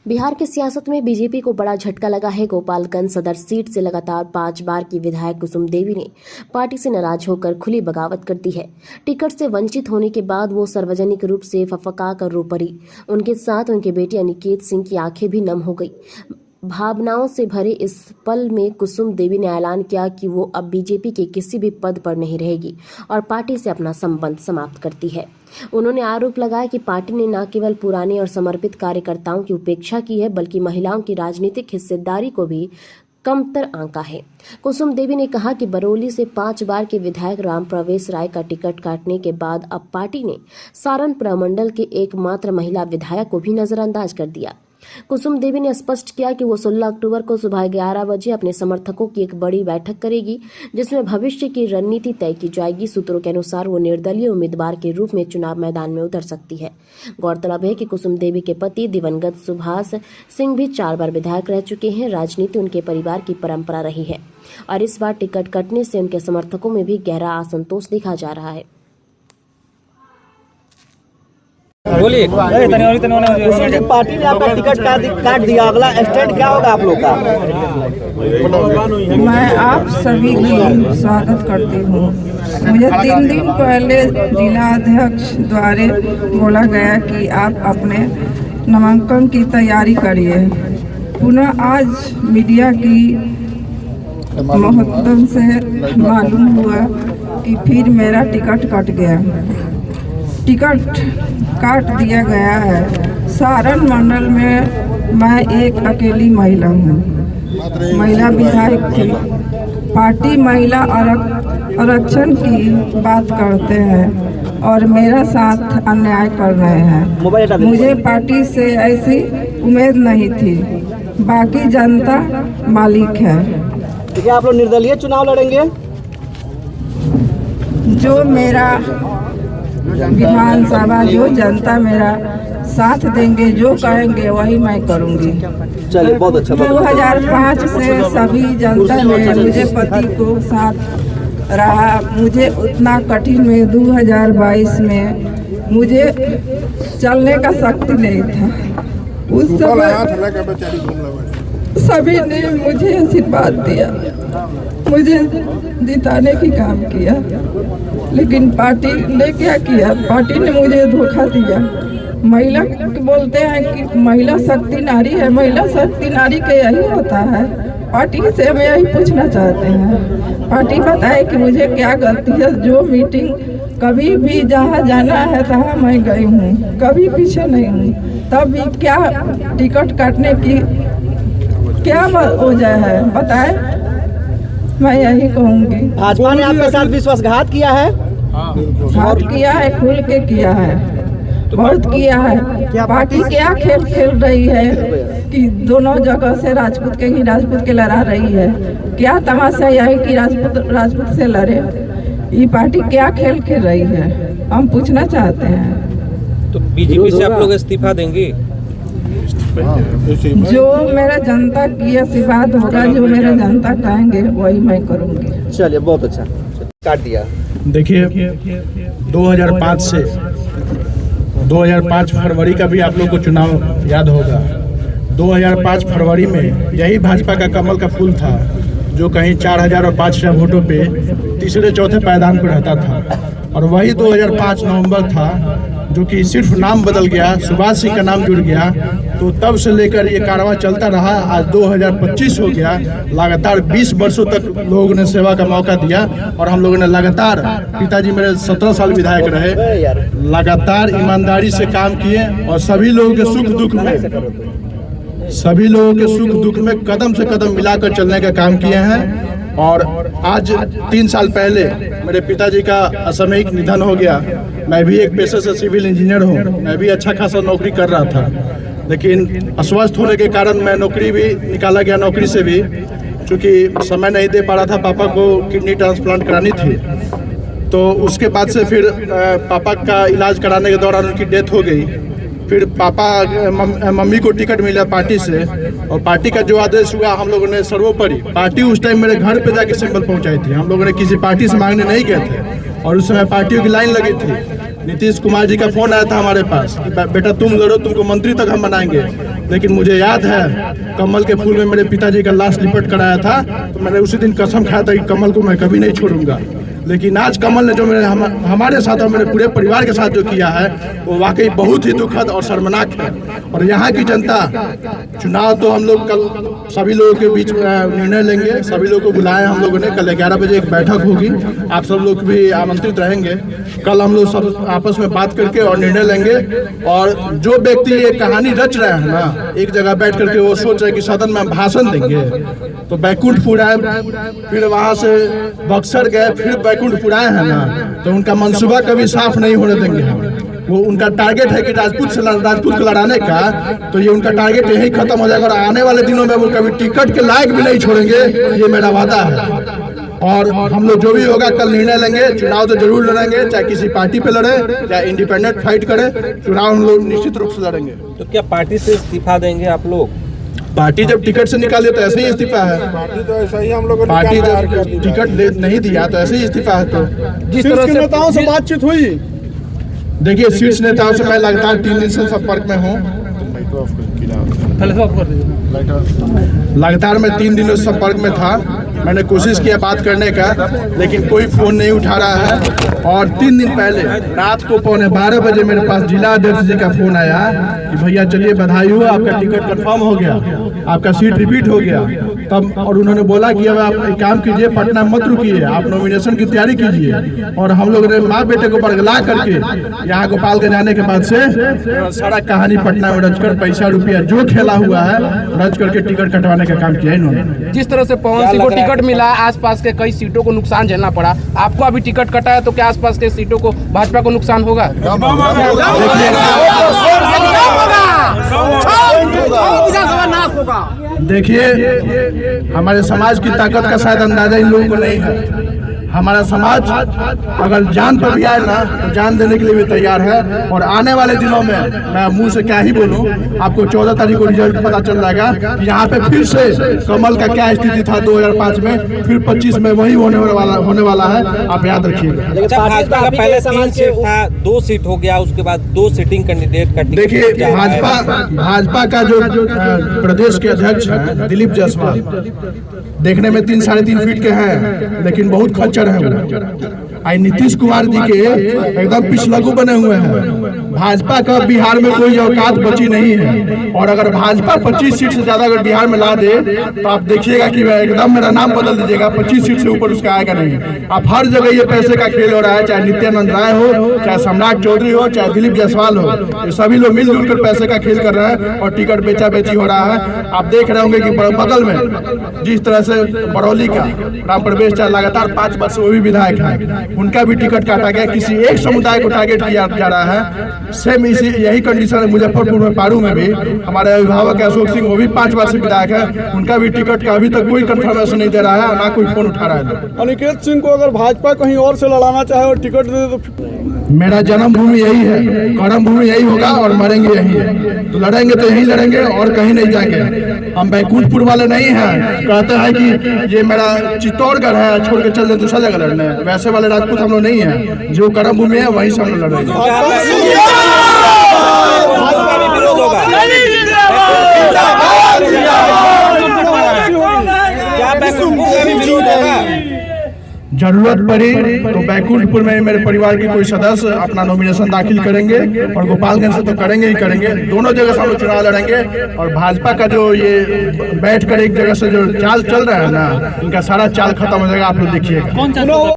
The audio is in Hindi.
बिहार की सियासत में बीजेपी को बड़ा झटका लगा है। गोपालगंज सदर सीट से लगातार 5 बार की विधायक कुसुम देवी ने पार्टी से नाराज होकर खुली बगावत कर दी है। टिकट से वंचित होने के बाद वो सार्वजनिक रूप से फफका कर रो पड़ी। उनके साथ उनके बेटे अनिकेत सिंह की आंखें भी नम हो गई। भावनाओं से भरे इस पल में कुसुम देवी ने ऐलान किया कि वो अब बीजेपी के किसी भी पद पर नहीं रहेगी और पार्टी से अपना संबंध समाप्त करती है। उन्होंने आरोप लगाया कि पार्टी ने न केवल पुराने और समर्पित कार्यकर्ताओं की उपेक्षा की है, बल्कि महिलाओं की राजनीतिक हिस्सेदारी को भी कमतर आंका है। कुसुम देवी ने कहा कि बरौली से 5 बार के विधायक राम प्रवेश राय का टिकट काटने के बाद अब पार्टी ने सारण प्रमंडल के एकमात्र महिला विधायक को भी नजरअंदाज कर दिया। कुसुम देवी ने स्पष्ट किया कि वो 16 अक्टूबर को सुबह 11 बजे अपने समर्थकों की एक बड़ी बैठक करेगी, जिसमें भविष्य की रणनीति तय की जाएगी। सूत्रों के अनुसार वो निर्दलीय उम्मीदवार के रूप में चुनाव मैदान में उतर सकती है। गौरतलब है कि कुसुम देवी के पति दिवंगत सुभाष सिंह भी 4 बार विधायक रह चुके हैं। राजनीति उनके परिवार की परंपरा रही है और इस बार टिकट कटने से उनके समर्थकों में भी गहरा असंतोष देखा जा रहा है। बोलिए। पार्टी ने आपका टिकट काट दिया, अगला स्टैंड क्या होगा आप लोग का? मैं आप सभी की स्वागत करती हूँ। मुझे 3 दिन पहले जिला अध्यक्ष द्वारा बोला गया कि आप अपने नामांकन की तैयारी करिए। पुनः आज मीडिया की महत्व से मालूम हुआ कि फिर मेरा टिकट कट गया। टिकट काट दिया गया है। सारण मंडल में मैं एक अकेली महिला हूँ, महिला विधायक थी। पार्टी महिला आरक्षण की बात करते हैं और मेरा साथ अन्याय कर रहे हैं। मुझे पार्टी से ऐसी उम्मीद नहीं थी। बाकी जनता मालिक है। तो क्या आप लोग निर्दलीय चुनाव लड़ेंगे? जो मेरा विधानसभा, जो जनता मेरा साथ देंगे, जो कहेंगे वही मैं करूंगी। चलिए, बहुत अच्छा। 2005 से सभी जनता ने मुझे पति को साथ रहा। मुझे उतना कठिन में 2022 में मुझे चलने का शक्ति नहीं था। उस समय सभी ने मुझे आशीर्वाद दिया, मुझे जिताने की काम किया, लेकिन पार्टी ने क्या किया? पार्टी ने मुझे धोखा दिया। महिला बोलते हैं कि महिला शक्ति नारी है। महिला शक्ति नारी का यही होता है। पार्टी से हम यही पूछना चाहते हैं, पार्टी बताए कि मुझे क्या गलती है। जो मीटिंग कभी भी जहाँ जाना है तहाँ मैं गई हूँ, कभी पीछे नहीं हूँ। तब भी क्या टिकट काटने की क्या वजह है बताए? मैं यही कहूँगी। भाजपा ने आपके साथ विश्वासघात किया है? घात किया है, खुल के किया है, बहुत किया है। पार्टी क्या खेल खेल रही है कि दोनों जगह से राजपूत के लड़ा रही है। क्या तमाशा यह है कि राजपूत से लड़े? ये पार्टी क्या खेल खेल रही है, हम पूछना चाहते हैं। तो बीजेपी से आप लोग इस्तीफा देंगे? जो मेरा जनता की आशीर्वाद होगा, जो मेरा जनता कहेंगे वही मैं करूँगी। चलिए, बहुत अच्छा। काट दिया। देखिए, 2005 से 2005 फरवरी का भी आप लोग को चुनाव याद होगा। 2005 फरवरी में यही भाजपा का कमल का फूल था, जो कहीं 4000 और 5000 वोटों पे तीसरे चौथे पायदान पर रहता था। और वही 2005 नवंबर था जो कि सिर्फ नाम बदल गया, सुभाष सिंह का नाम जुड़ गया। तो तब से लेकर ये कारवां चलता रहा। आज 2025 हो गया। लगातार 20 वर्षों तक लोगों ने सेवा का मौका दिया और हम लोगों ने लगातार, पिताजी मेरे 17 साल विधायक रहे, लगातार ईमानदारी से काम किए और सभी लोगों के सुख दुख में कदम से कदम मिलाकर चलने का काम किए हैं। और आज 3 साल पहले मेरे पिताजी का असामयिक निधन हो गया। मैं भी एक पेशे से सिविल इंजीनियर हूँ। मैं भी अच्छा खासा नौकरी कर रहा था, लेकिन अस्वस्थ होने के कारण मैं नौकरी भी निकाला गया, नौकरी से भी, क्योंकि समय नहीं दे पा रहा था। पापा को किडनी ट्रांसप्लांट करानी थी। तो उसके बाद से फिर पापा का इलाज कराने के दौरान उनकी डेथ हो गई। फिर मम्मी को टिकट मिला पार्टी से और पार्टी का जो आदेश हुआ, हम लोगों ने सर्वोपरि, पार्टी उस टाइम मेरे घर पे जाके सिंबल पहुंचाई थी। हम लोगों ने किसी पार्टी से मांगने नहीं गए थे और उस समय पार्टियों की लाइन लगी थी। नीतीश कुमार जी का फोन आया था हमारे पास कि बेटा तुम लड़ो, तुमको मंत्री तक हम बनाएंगे। लेकिन मुझे याद है कमल के फूल में मेरे पिताजी का लाश लिपट कराया था, तो मैंने उसी दिन कसम खाया था कि कमल को मैं कभी नहीं छोड़ूंगा। लेकिन आज कमल ने जो हमारे साथ और मेरे पूरे परिवार के साथ जो किया है वो वाकई बहुत ही दुखद और शर्मनाक है। और यहाँ की जनता, चुनाव तो हम लोग कल सभी लोगों के बीच में निर्णय लेंगे, सभी लोगों को बुलाया हम लोगों ने। कल 11 बजे एक बैठक होगी, आप सब लोग भी आमंत्रित रहेंगे। कल हम लोग सब आपस में बात करके और निर्णय लेंगे। और जो व्यक्ति ये कहानी रच रहे हैं ना, एक जगह बैठ करके वो सोच रहे कि सदन में भाषण देंगे, तो बैकुंठपुर आए, फिर वहाँ से बक्सर गए, फिर बैकुंठपुर आए हैं ना, तो उनका मंसूबा कभी साफ नहीं होने देंगे हम। वो उनका टारगेट है कि राजपूत को लड़ाने का, तो ये उनका टारगेट यही खत्म हो जाएगा। और आने वाले दिनों में वो कभी टिकट के लायक भी नहीं छोड़ेंगे, ये मेरा वादा है। और हम लोग जो भी होगा कल निर्णय लेंगे। चुनाव तो जरूर लड़ेंगे, चाहे किसी पार्टी पे लड़े, चाहे इंडिपेंडेंट फाइट करे, चुनाव हम लोग निश्चित रूप से लड़ेंगे। तो क्या पार्टी से इस्तीफा देंगे आप लोग? पार्टी जब टिकट से निकाले तो ऐसे ही इस्तीफा है। पार्टी जब टिकट नहीं दिया तो ऐसे ही इस्तीफा है। तो जिस तरह से नेताओं से बातचीत हुई, देखिए शीर्ष नेताओं से मैं लगातार 3 दिन से संपर्क में हूँ। लगातार मैं 3 दिनों से संपर्क में था। मैंने कोशिश किया बात करने का, लेकिन कोई फोन नहीं उठा रहा है। और 3 दिन पहले रात को 11:15 बजे मेरे पास जिला अध्यक्ष जी का फोन आया कि भैया चलिए बधाई हो, आपका टिकट कंफर्म हो गया, आपका सीट रिपीट हो गया। तब और उन्होंने बोला कि अब आप एक काम कीजिए, पटना मत रुकिए, आप नॉमिनेशन की तैयारी कीजिए। और हम लोग ने माँ बेटे को बरगला करके यहाँ गोपालगंज जाने के बाद से सारा कहानी पटना में रचकर पैसा रुपया जो खेला हुआ है रच करके टिकट कटवाने का काम किया इन्होंने। जिस तरह से पवन सिंह को टिकट मिला, आसपास के कई सीटों को नुकसान झेलना पड़ा, आपको अभी टिकट कटा है तो क्या आसपास के सीटों को भाजपा को नुकसान होगा? देखिए, हमारे समाज की ताकत का शायद अंदाजा इन लोगों को नहीं है। हमारा समाज अगर जान पर भी आए ना तो जान देने के लिए भी तैयार है। और आने वाले दिनों में मैं मुंह से क्या ही बोलूं, आपको 14 तारीख को रिजल्ट पता चल जाएगा कि यहाँ पे फिर से कमल का क्या स्थिति था 2005 में, फिर 25 में वही होने वाला है। आप याद रखिएगा। भाजपा का पहले 3 सीट था, 2 सीट हो गया, उसके बाद 2 सिटिंग कैंडिडेट का टिकट। देखिए, भाजपा का जो प्रदेश के अध्यक्ष हैं दिलीप जायसवाल, देखने में 3-3.5 फीट के हैं, लेकिन बहुत खच्चर है वो। आई नीतीश कुमार जी के एकदम पिछलगू बने हुए हैं। भाजपा का बिहार में कोई औकात बची नहीं है। और अगर भाजपा 25 सीट से ज्यादा अगर बिहार में ला दे तो आप देखिएगा कि एकदम मेरा नाम बदल दीजिएगा, 25 सीट से ऊपर उसका आएगा नहीं। अब हर जगह ये पैसे का खेल हो रहा है, चाहे नित्यानंद राय हो, चाहे सम्राट चौधरी हो, चाहे दिलीप जायसवाल हो, ये सभी लोग मिलजुल कर पैसे का खेल कर रहे हैं और टिकट बेचा बेची हो रहा है। आप देख रहे होंगे कि बगल में जिस तरह से बरौली का राम प्रवेश चाहे लगातार 5 वर्ष वो भी विधायक है, उनका भी टिकट काटा गया। किसी एक समुदाय को टारगेट किया जा रहा है। सेम इसी यही कंडीशन है मुजफ्फरपुर में, पारू में भी हमारे अभिभावक अशोक सिंह, वो भी 5 वर्ष से विधायक है, उनका भी टिकट का अभी तक कोई कंफर्मेशन नहीं दे रहा है, ना कोई फोन उठा रहा है। अनिकेत सिंह को अगर भाजपा कहीं और से लड़ाना चाहे और टिकट दे दे तो मेरा जन्मभूमि यही है, कर्म भूमि यही होगा और मरेंगे यही है। तो लड़ेंगे तो यही लड़ेंगे और कहीं नहीं जाएंगे। हम बैकुंठपुर वाले नहीं हैं, कहते हैं कि ये मेरा चित्तौड़गढ़ है, छोड़ के चल दे दूसरा जगह लड़ने। वैसे वाले राजपूत हम लोग नहीं है, जो कर्म भूमि है वहीं से हम लोग लड़ेंगे। जरूरत पड़ी तो बैकुंठपुर में मेरे परिवार के कोई सदस्य अपना नॉमिनेशन दाखिल करेंगे और गोपालगंज से तो करेंगे ही करेंगे। दोनों जगह से हम लोग चुनाव लड़ेंगे। और भाजपा का जो ये बैठ कर एक जगह से जो चाल चल रहा है ना, इनका सारा चाल खत्म हो जाएगा, आप लोग देखिएगा।